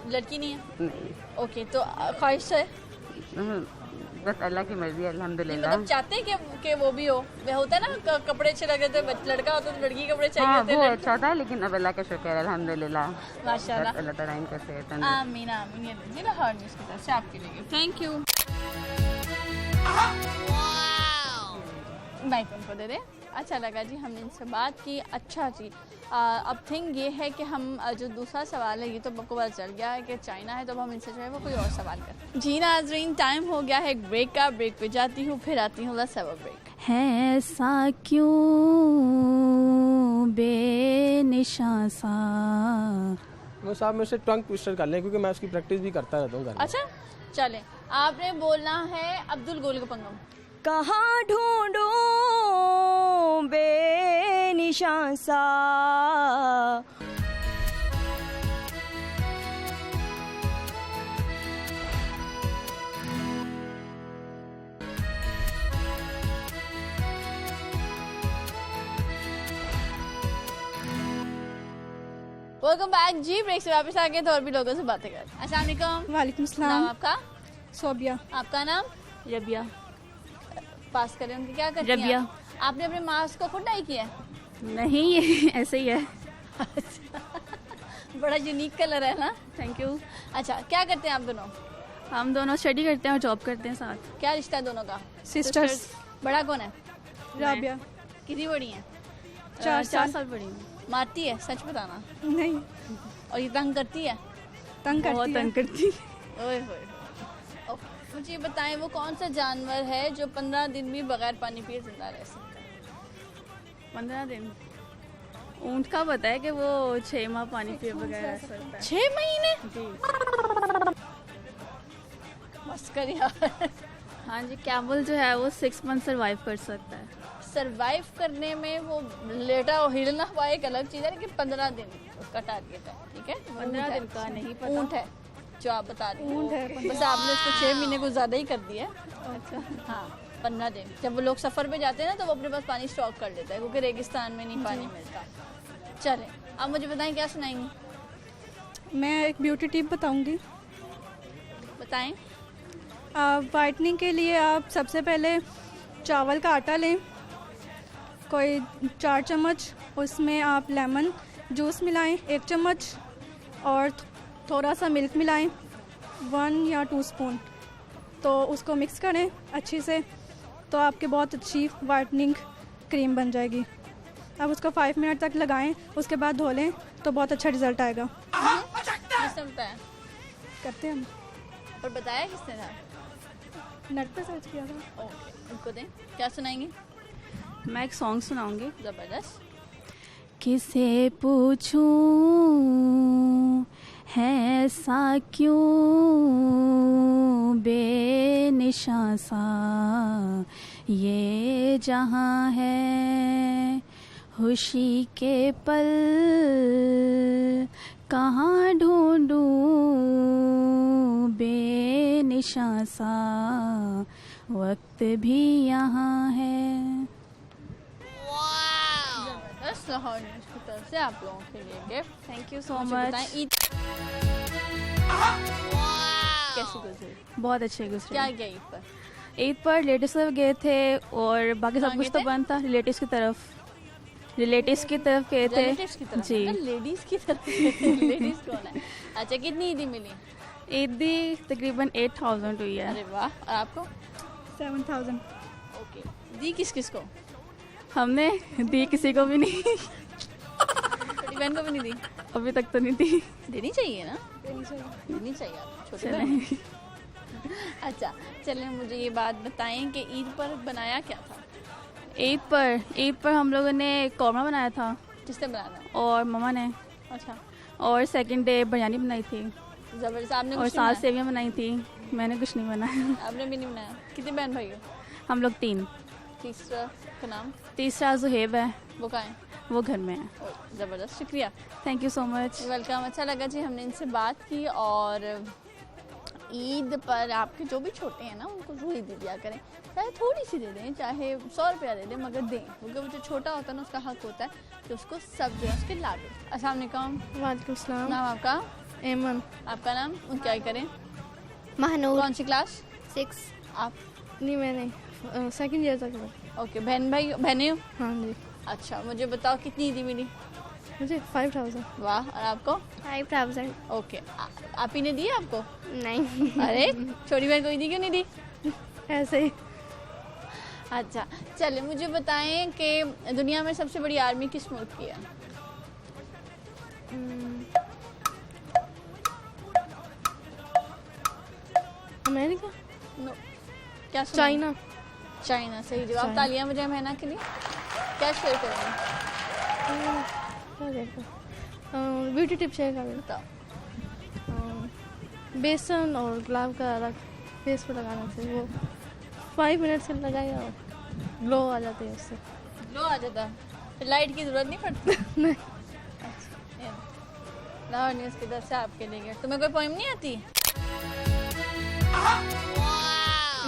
लड़की नहीं है? नहीं। ओके, तो ख्वाहिश है? बस अल्लाह की मर्जी है, अल्हम्दुलिल्लाह। मतलब चाहते हैं कि वो भी हो, वे होता है ना कपड़े अच्छे लगे थे, लड़का होता तो लड़की कपड़े चाहिए हाँ होते वो हैं। अच्छा था, लेकिन अब अल्लाह का शुक्र है, अल्हम्दुलिल्लाह। माशाल्लाह। बस अल्लाह ताला इनको सेहत आमीन आमीन। ये लीजिए लाहौर न्यूज़ की तरफ से आपके लिए, थैंक यू। माइक उनको दे दे। अच्छा लगा जी, हमने इनसे बात की। अच्छा जी, अब थिंग ये है कि हम जो दूसरा सवाल है ये तो आपको पता चल गया है कि चाइना है, तो अब हम इनसे जो है वो कोई और सवाल करें। जी नाज़रीन, टाइम हो गया है एक ब्रेक का। ब्रेक पे जाती हूँ, फिर आती हूँ सब ब्रेक। है ऐसा क्यों बेनिशां सा। वो साहब मेरे से टंग ट्विस्टर कर लें, क्योंकि मैं उसकी प्रैक्टिस भी करता रहता हूँ घर में। अच्छा चलें, आपने बोलना है अब्दुल गोल गपंगम। कहाँ ढूंढूं बेनिशां सा। वेलकम बैक जी। ब्रेक से वापस आ गए तो और भी लोगों से बातें कर। अस्सलाम वालेकुम। वालेकुम सलाम। नाम आपका? सोबिया। आपका नाम? रबिया। पास करें उनकी, क्या करती हैं रबिया। आपने अपने मास्क को खुद डाई किया है? नहीं, ये ऐसे ही है। बड़ा यूनिक कलर है ना। Thank you. अच्छा, क्या करते हैं आप दोनों? हम दोनों स्टडी करते हैं और जॉब करते हैं साथ। क्या रिश्ता है दोनों का? सिस्टर्स। बड़ा कौन है? राबिया। कितनी बड़ी है? 4 साल बड़ी हूँ। मारती है? सच बताना। नहीं। और ये तंग करती है? तंग करती बहुत है। तंग करती। ओए होए। मुझे बताएं, वो कौन सा जानवर है जो 15 दिन भी बगैर पानी पिए जिंदा रह सकता है? 15 दिन? ऊँट का पता है कि वो 6 माह पानी पिए बगैर रह सकता है। 6 महीने? जी। बस कर यार। हाँ जी, कैमल जो है वो 6 मंथ सर्वाइव कर सकता है। सरवाइव करने में वो लेटा और हिलना हुआ एक अलग चीज़ है, लेकिन 15 दिन उसका टारगेट है। ठीक है, 15 दिन का नहीं पता। ऊँट है जो आप बता रही ऊँट है, हैं। बस आपने उसको 6 महीने को ज़्यादा ही कर दिया है। अच्छा। हाँ, 15 दिन। जब वो लोग सफ़र पे जाते हैं ना तो वो अपने पास पानी स्टॉक कर लेता है, क्योंकि रेगिस्तान में नहीं पानी मिलता। चलें, आप मुझे बताएं क्या सुनाएंगी? मैं एक ब्यूटी टिप बताऊंगी। बताएं। वाइटनिंग के लिए आप सबसे पहले चावल का आटा लें, कोई 4 चम्मच, उसमें आप लेमन जूस मिलाएं 1 चम्मच, और थोड़ा सा मिल्क मिलाएं 1 या 2 स्पून। तो उसको मिक्स करें अच्छी से, तो आपके बहुत अच्छी वाइटनिंग क्रीम बन जाएगी। आप उसको 5 मिनट तक लगाएं, उसके बाद धो लें तो बहुत अच्छा रिजल्ट आएगा। किसने बताया? करते हैं हम। और बताया किसने था? नेट पे सर्च किया था। ओके, उनको दें। क्या सुनाएंगे? मैं एक सॉन्ग सुनाऊंगी। ज़बरदस्त। किसे पूछूं है ऐसा क्यों बेनिशां सा ये जहां है, खुशी के पल कहाँ ढूंढूं बेनिशां सा, वक्त भी यहाँ है। जबरदस्त। लाहौर न्यूज़ की तरफ से आप लोगों के लिए गिफ्ट। थैंक यू सो मुझे मच। बताएं, ईद कैसी गुजरी? बहुत अच्छे गुजरे। क्या किया ईद पर? ईद पर रिलेटिव्स गए थे और बाकी सब कहाँ कुछ गए तो थे? बंद था। रिलेटिव्स की तरफ गए थे। रिलेटिव्स की तरफ? जी। लेडीज की तरफ? लेडीज कौन है? अच्छा, कितनी ईदी मिली? ईदी तकरीबन 8000 हुई है। अरे वाह। और आपको? 7000। ओके। दी किस किस को? हमने दी किसी को भी नहीं। छोटी बहन को भी नहीं दी? अभी तक तो नहीं दी। देनी चाहिए ना? देनी चाहिए आप छोटी बहन। अच्छा चलें, मुझे ये बात बताएं कि ईद पर बनाया क्या था? ईद पर हम लोगों ने कौरमा बनाया था। किसने बनाया? और मम्मा ने। अच्छा। और सेकंड डे बिरयानी बनाई थी। जबरदस्त। आपने और कुछ नहीं साथ बनाया? सेवियां बनाई थी। मैंने कुछ नहीं बनाया। आपने भी नहीं बनाया? कितने बहन भाई हो? हम लोग 3। तीसरा का नाम? तीसरा जुहेब है। वो कहाँ है? वो घर में है। ज़बरदस्त, शुक्रिया। Thank you so much. Welcome. अच्छा लगा जी, हमने इनसे बात की। और ईद पर आपके जो भी छोटे हैं ना उनको रूही दे दिया करें, चाहे थोड़ी सी दे दें, चाहे 100 रुपया दे दें, मगर दें, क्योंकि वो जो छोटा होता है ना उसका हक होता है कि उसको सब जो है उसके लाभ। अस्सलाम वालेकुम। वालेकुम सलाम। नाम आपका? एमन। आपका नाम? क्या करें? महनूर। कौन सी क्लास? 6। आप? नहीं मैंने सेकंड ईयर तक पढ़ा। ओके, बहनें हो? हाँ जी। अच्छा, मुझे बताओ कितनी ईदी मिली? मुझे 5000। वाह, और आपको? 5000। ओके, आप ही ने दी आपको? नहीं। अरे छोटी बहन को ईदी क्यों नहीं दी? ऐसे ही। अच्छा, चलिए मुझे बताएं कि दुनिया में सबसे बड़ी आर्मी किस मुल्क की है? अमेरिका? नो, क्या सुना? चाइना। चाइना, सही जवाब। तालियां मुझे महना के लिए। क्या शेयर करेंगे? क्या कहते हैं, ब्यूटी टिप शेयर कर बताओ। बेसन और गुलाब का रख फेस पे लगाने से वो 5 मिनट से लगाएगा, ग्लो आ जाते हैं उससे। ग्लो आ जाता है? फिर लाइट की जरूरत नहीं पड़ती? नहीं। लाहौर न्यूज़ की तरफ से आपके लिए गया। तुम्हें कोई पोएम नहीं आती?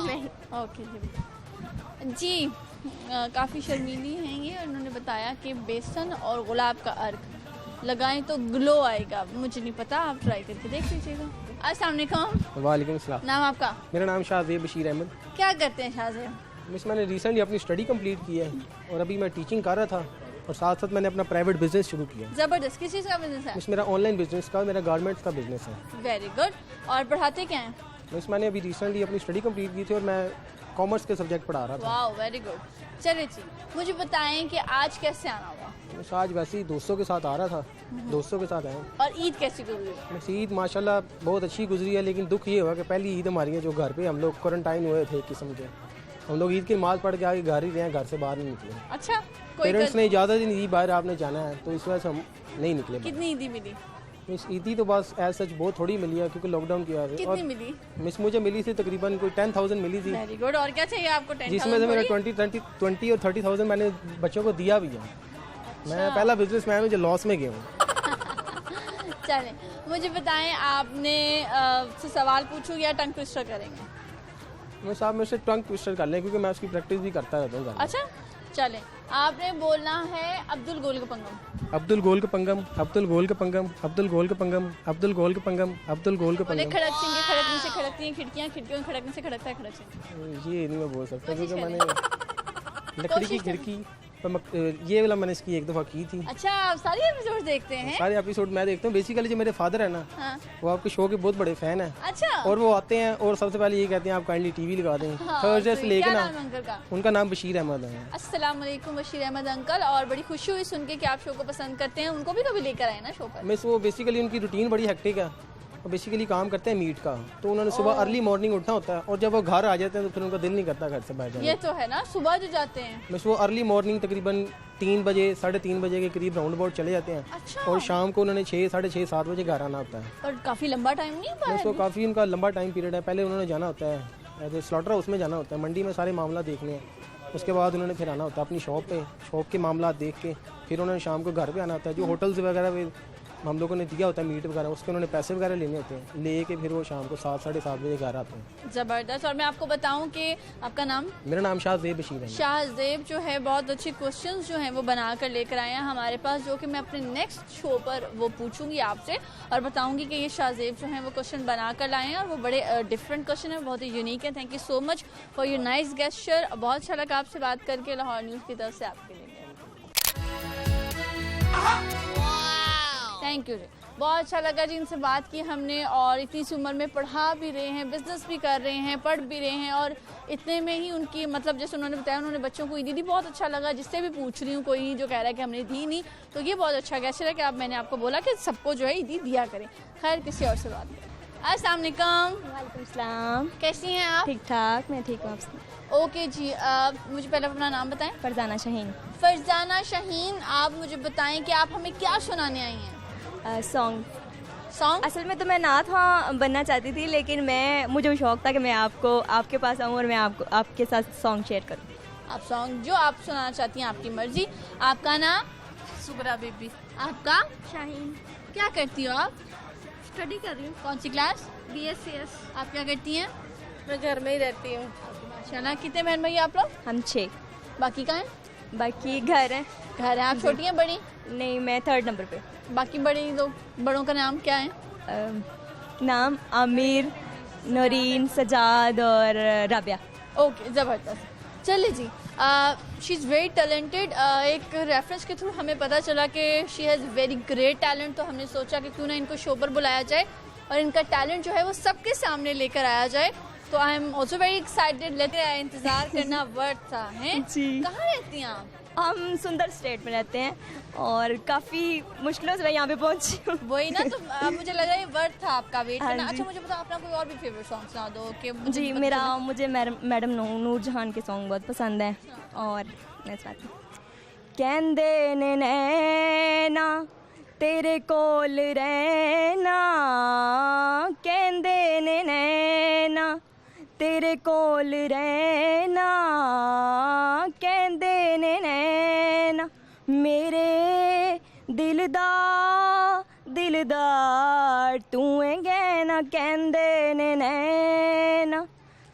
नहीं। ओके जी, काफ़ी शर्मीली हैं ये, और उन्होंने बताया कि बेसन और गुलाब का अर्क लगाएं तो ग्लो आएगा। मुझे नहीं पता, आप ट्राई करके देख लीजिएगा। अस्सलाम वालेकुम। वालेकुम सलाम। नाम आपका? मेरा नाम शाहजेब बशीर अहमद। क्या करते हैं शाहजेब? मिस, मैंने रिसेंटली अपनी स्टडी कंप्लीट की है और अभी मैं टीचिंग कर रहा था और साथ साथ मैंने अपना प्राइवेट बिजनेस शुरू किया। ज़बरदस्त। किस चीज़ का बिजनेस है? मिस, मेरा ऑनलाइन बिजनेस का, मेरा गारमेंट्स का बिजनेस है। Very good. और पढ़ाते क्या हैं? मिस, मैंने अभी रिसेंटली अपनी स्टडी कंप्लीट की थी और मैं कॉमर्स के सब्जेक्ट पढ़ा रहा था। वाह, वेरी गुड। चलिए जी, मुझे बताएं कि आज कैसे आना हुआ? मिस, आज वैसे ही दोस्तों के साथ आ रहा था, दोस्तों के साथ आया। और ईद कैसी गुजरी? मिस, ईद माशाल्लाह बहुत अच्छी गुजरी है, लेकिन दुख ये हुआ कि पहली ईद हमारी है जो घर पे हम लोग क्वारंटाइन हुए थे एक किस्म के। हम लोग ईद की नमाज पढ़ के आगे घर ही रहे, घर से बाहर नहीं निकले। अच्छा, पेरेंट्स ने इजाज़त ही नहीं दी बाहर आपने जाना है, तो इस वजह से हम नहीं निकले। कितनी ईदी मिली? मिस, ईदी तो बस एज सच बहुत थोड़ी मिली है क्योंकि लॉकडाउन की वजह से। कितनी मिली? मिस, मुझे मिली थी तकरीबन कोई 10,000 मिली थी। Very good. और क्या चाहिए आपको? 10,000 जिसमें से मेरा 20 और 30,000 मैंने बच्चों को दिया भी है। मैं पहला बिजनेसमैन हूँ जो लॉस में गया हूँ। चलें, मुझे बताएं, आपने से सवाल पूछूं या टंग ट्विस्टर करेंगे? मैं साहब मेरे से टंग ट्विस्टर कर लें क्योंकि मैं उसकी प्रैक्टिस भी करता रहता हूँ। अच्छा, चलें, आपने बोलना है अब्दुल गोल का पंगम। अब्दुल गोल का पंगम, अब्दुल गोल का पंगम, अब्दुल गोल का पंगम, अब्दुल गोल का पंगम, अब्दुल गोल का बोले पंगम। खड़क सिंह के खड़कने से खड़कती हैं खिड़कियाँ, खिड़कियों के खड़कने से खड़कता है खड़क सिंह। ये नहीं मैं बोल सकता कोशिश क्योंकि करें। मैंने लकड़ी की खिड़की ये वाला मैंने इसकी एक दफ़ा की थी। अच्छा, आप सारी एपिसोड देखते हैं? सारे एपिसोड मैं देखता हूँ। बेसिकली जो मेरे फादर है ना, हाँ। वो आपके शो के बहुत बड़े फैन हैं। अच्छा। और वो आते हैं और सबसे पहले ये कहते हैं आप काइंडली टीवी लगा दें हाँ, थर्सडे से लेके क्या ना। नाम है अंकल का? उनका नाम बशीर अहमद है। अस्सलाम वालेकुम बशीर अहमद अंकल, और बड़ी खुशी हुई सुन के कि आप शो को पसंद करते हैं। उनको भी कभी लेकर आए ना शो पर? मिस, वो बेसिकली उनकी रूटीन बड़ी हेक्टिक है और बेसिकली काम करते हैं मीट का, तो उन्होंने सुबह अर्ली मॉर्निंग उठना होता है और जब वो घर आ जाते हैं तो फिर उनका दिल नहीं करता घर से बाहर जाने। ये तो है ना, सुबह जो जाते हैं। मिस, वो अर्ली मॉर्निंग तकरीबन 3 बजे 3:30 बजे के करीब राउंड अबाउट चले जाते हैं। अच्छा। और शाम को उन्होंने 6, 6:30, 7 बजे घर आना होता है। और काफी लंबा टाइम नहीं मिस, बाहर? वो काफ़ी उनका लंबा टाइम पीरियड है। पहले उन्होंने जाना होता है एज ए स्लॉटर हाउस में जाना होता है, मंडी में सारे मामला देखने हैं। उसके बाद उन्होंने फिर आना होता है अपनी शॉप पे, शॉप के मामला देख के फिर उन्होंने शाम को घर पे आना होता है। जो होटल्स वगैरह हम लोगों ने दिया होता है मीट वगैरह, उसके उन्होंने पैसे वगैरह लेने होते हैं, लेके फिर वो शाम को 7, 7:30 बजे घर आते हैं। जबरदस्त। और मैं आपको बताऊं कि आपका नाम? मेरा नाम शाहजेब बशीर है। शाहजेब जो है बहुत अच्छे क्वेश्चंस जो हैं वो बना कर लेकर आए हैं हमारे पास, जो कि मैं अपने नेक्स्ट शो पर वो पूछूंगी आपसे और बताऊंगी कि ये शाहजेब जो हैं वो क्वेश्चन बना कर लाए हैं और वो बड़े डिफरेंट क्वेश्चन हैं, बहुत ही यूनिक है। Thank you so much for your nice gesture. बहुत अच्छा लगा आपसे बात करके। लाहौर न्यूज़ की तरफ से आपके लिए थैंक यू जी, बहुत अच्छा लगा जी इनसे बात की हमने। और इतनी सी उम्र में पढ़ा भी रहे हैं, बिजनेस भी कर रहे हैं, पढ़ भी रहे हैं, और इतने में ही उनकी मतलब जैसे उन्होंने बताया उन्होंने बच्चों को ईदी दी। बहुत अच्छा लगा, जिससे भी पूछ रही हूँ कोई नहीं जो कह रहा है कि हमने दी नहीं, तो ये बहुत अच्छा गेस्चर है कि आप मैंने आपको बोला कि सबको जो है ईदी दिया करें। खैर, किसी और से बात करें। अस्सलाम वालेकुम। वालेकुम सलाम। कैसी हैं आप? ठीक ठाक, मैं ठीक हूँ। आपसे? ओके जी, मुझे पहले अपना नाम बताएं। फरजाना शाहीन। फरजाना शाहीन, आप मुझे बताएं कि आप हमें क्या सुनाने आई हैं? सॉन्ग। असल में तो मैं नात हाँ बनना चाहती थी, लेकिन मुझे शौक था कि मैं आपके पास आऊँ और मैं आपके साथ सॉन्ग शेयर करूँ। आप सॉन्ग जो आप सुनाना चाहती हैं आपकी मर्जी। आपका नाम? सुगरा बेबी। आपका? शाहीन। क्या करती हो आप? स्टडी कर रही हूँ। कौन सी क्लास? BScs। आप क्या करती हैं? मैं घर में ही रहती हूँ। माशाल्लाह। कितने बहन भाई आप लोग? हम 6। बाकी कहाँ हैं? बाकी घर हैं। घर हैं। आप छोटी हैं बड़ी? नहीं, मैं 3rd नंबर पे। बाकी बड़ों का नाम क्या है? नाम आमिर, नौरीन, सजाद और राबिया। ओके, ज़बरदस्त। चलिए जी, शी इज़ वेरी टैलेंटेड। एक रेफरेंस के थ्रू हमें पता चला कि she has very great talent, तो हमने सोचा कि क्यों ना इनको शो पर बुलाया जाए और इनका टैलेंट जो है वो सबके सामने लेकर आया जाए। तो I am also very excited. लेते हैं, इंतज़ार करना वर्थ था है जी। कहाँ रहती हैं आप? हम सुंदर स्टेट में रहते हैं और काफ़ी मुश्किलों से मैं यहाँ पे पहुँची हूँ। वही ना, तो अब मुझे लग रहा है वर्थ था आपका वेट हाँ करना। जी। अच्छा, मुझे बताओ अपना कोई और भी फेवरेट सॉन्ग सुना दो कि जी, मुझे मैडम नूर जहान के सॉन्ग बहुत पसंद है और मैं सुनाती हूँ। कहंदे ने नैना तेरे कोल रहना, कहंदे ने नैना तेरे कोल रहना, कहंदे ने नैना मेरे दिलदार तू है गहना, कहंदे ने नैना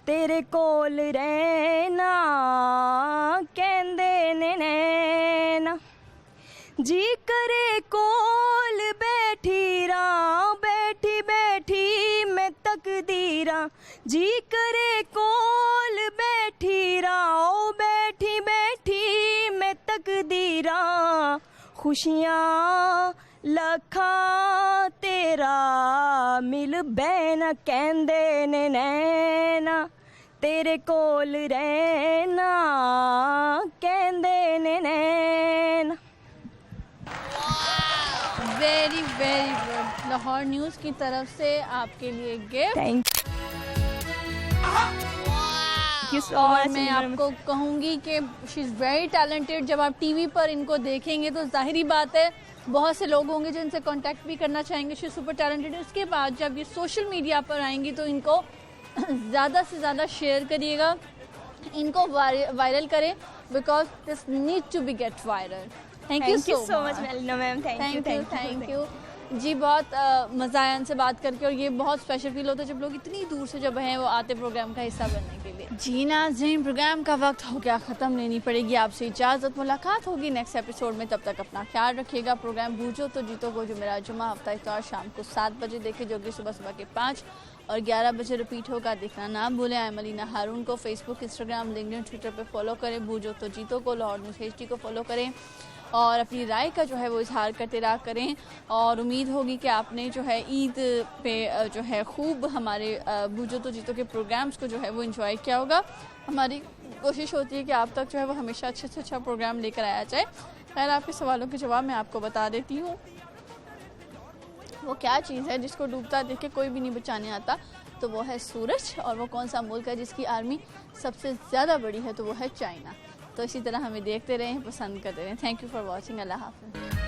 तेरे कोल रहना, कहंदे ने नैना जी करे कोल बैठी रां, बैठी बैठी मैं तकदीरां, जी करे कोल बैठी रां, ओ बैठी बैठी मैं तकदीरां, खुशियाँ लखां तेरा मिल बैना, कहंदे ने नैना तेरे कोल रहना, कहंदे ने नैना। Very very good. Lahore news की तरफ से आपके लिए गिफ्ट। थैंक यू सो और मच। मैं आपको कहूँगी कि शी इज़ वेरी टैलेंटेड। जब आप टीवी पर इनको देखेंगे तो जाहिर बात है बहुत से लोग होंगे जो इनसे कांटेक्ट भी करना चाहेंगे। शी सुपर टैलेंटेड है। उसके बाद जब ये सोशल मीडिया पर आएंगी तो इनको ज़्यादा से ज़्यादा शेयर करिएगा, इनको वायरल करें, because this need to be get viral. Thank you so much Melina ma'am. Thank you जी। बहुत मज़ा आया इनसे बात करके और ये बहुत स्पेशल फील होता है जब लोग इतनी दूर से जब हैं वो आते प्रोग्राम का हिस्सा बनने के लिए। जी नाज़रीन, प्रोग्राम का वक्त हो गया ख़त्म, लेनी पड़ेगी आपसे इजाज़त। मुलाकात होगी नेक्स्ट एपिसोड में, तब तक अपना ख्याल रखिएगा। प्रोग्राम बूझो तो जीतो को जो मेरा जुमा हफ्ता इफ्तार शाम को 7 बजे देखे, जो कि सुबह के 5 और 11 बजे रिपीट होगा। देखना ना भूलें। आई एम अलीना हारून को फेसबुक, इंस्टाग्राम, लिंक्डइन, ट्विटर पर फॉलो करें। बूझो तो जीतो को, लाहौर न्यूज़ HD को फॉलो करें और अपनी राय का जो है वो इजहार करते रहा करें। और उम्मीद होगी कि आपने जो है ईद पे जो है खूब हमारे बूझो तो जीतो के प्रोग्राम्स को जो है वो एंजॉय किया होगा। हमारी कोशिश होती है कि आप तक जो है वो हमेशा अच्छे से अच्छा प्रोग्राम लेकर आया जाए। खैर, आपके सवालों के जवाब मैं आपको बता देती हूँ। वो क्या चीज़ है जिसको डूबता देख के कोई भी नहीं बचाने आता? तो वो है सूरज। और वो कौन सा मुल्क है जिसकी आर्मी सबसे ज़्यादा बड़ी है? तो वो है चाइना। तो इसी तरह हमें देखते रहें, पसंद करते रहें। Thank you for watching. अल्लाह हाफ़िज़।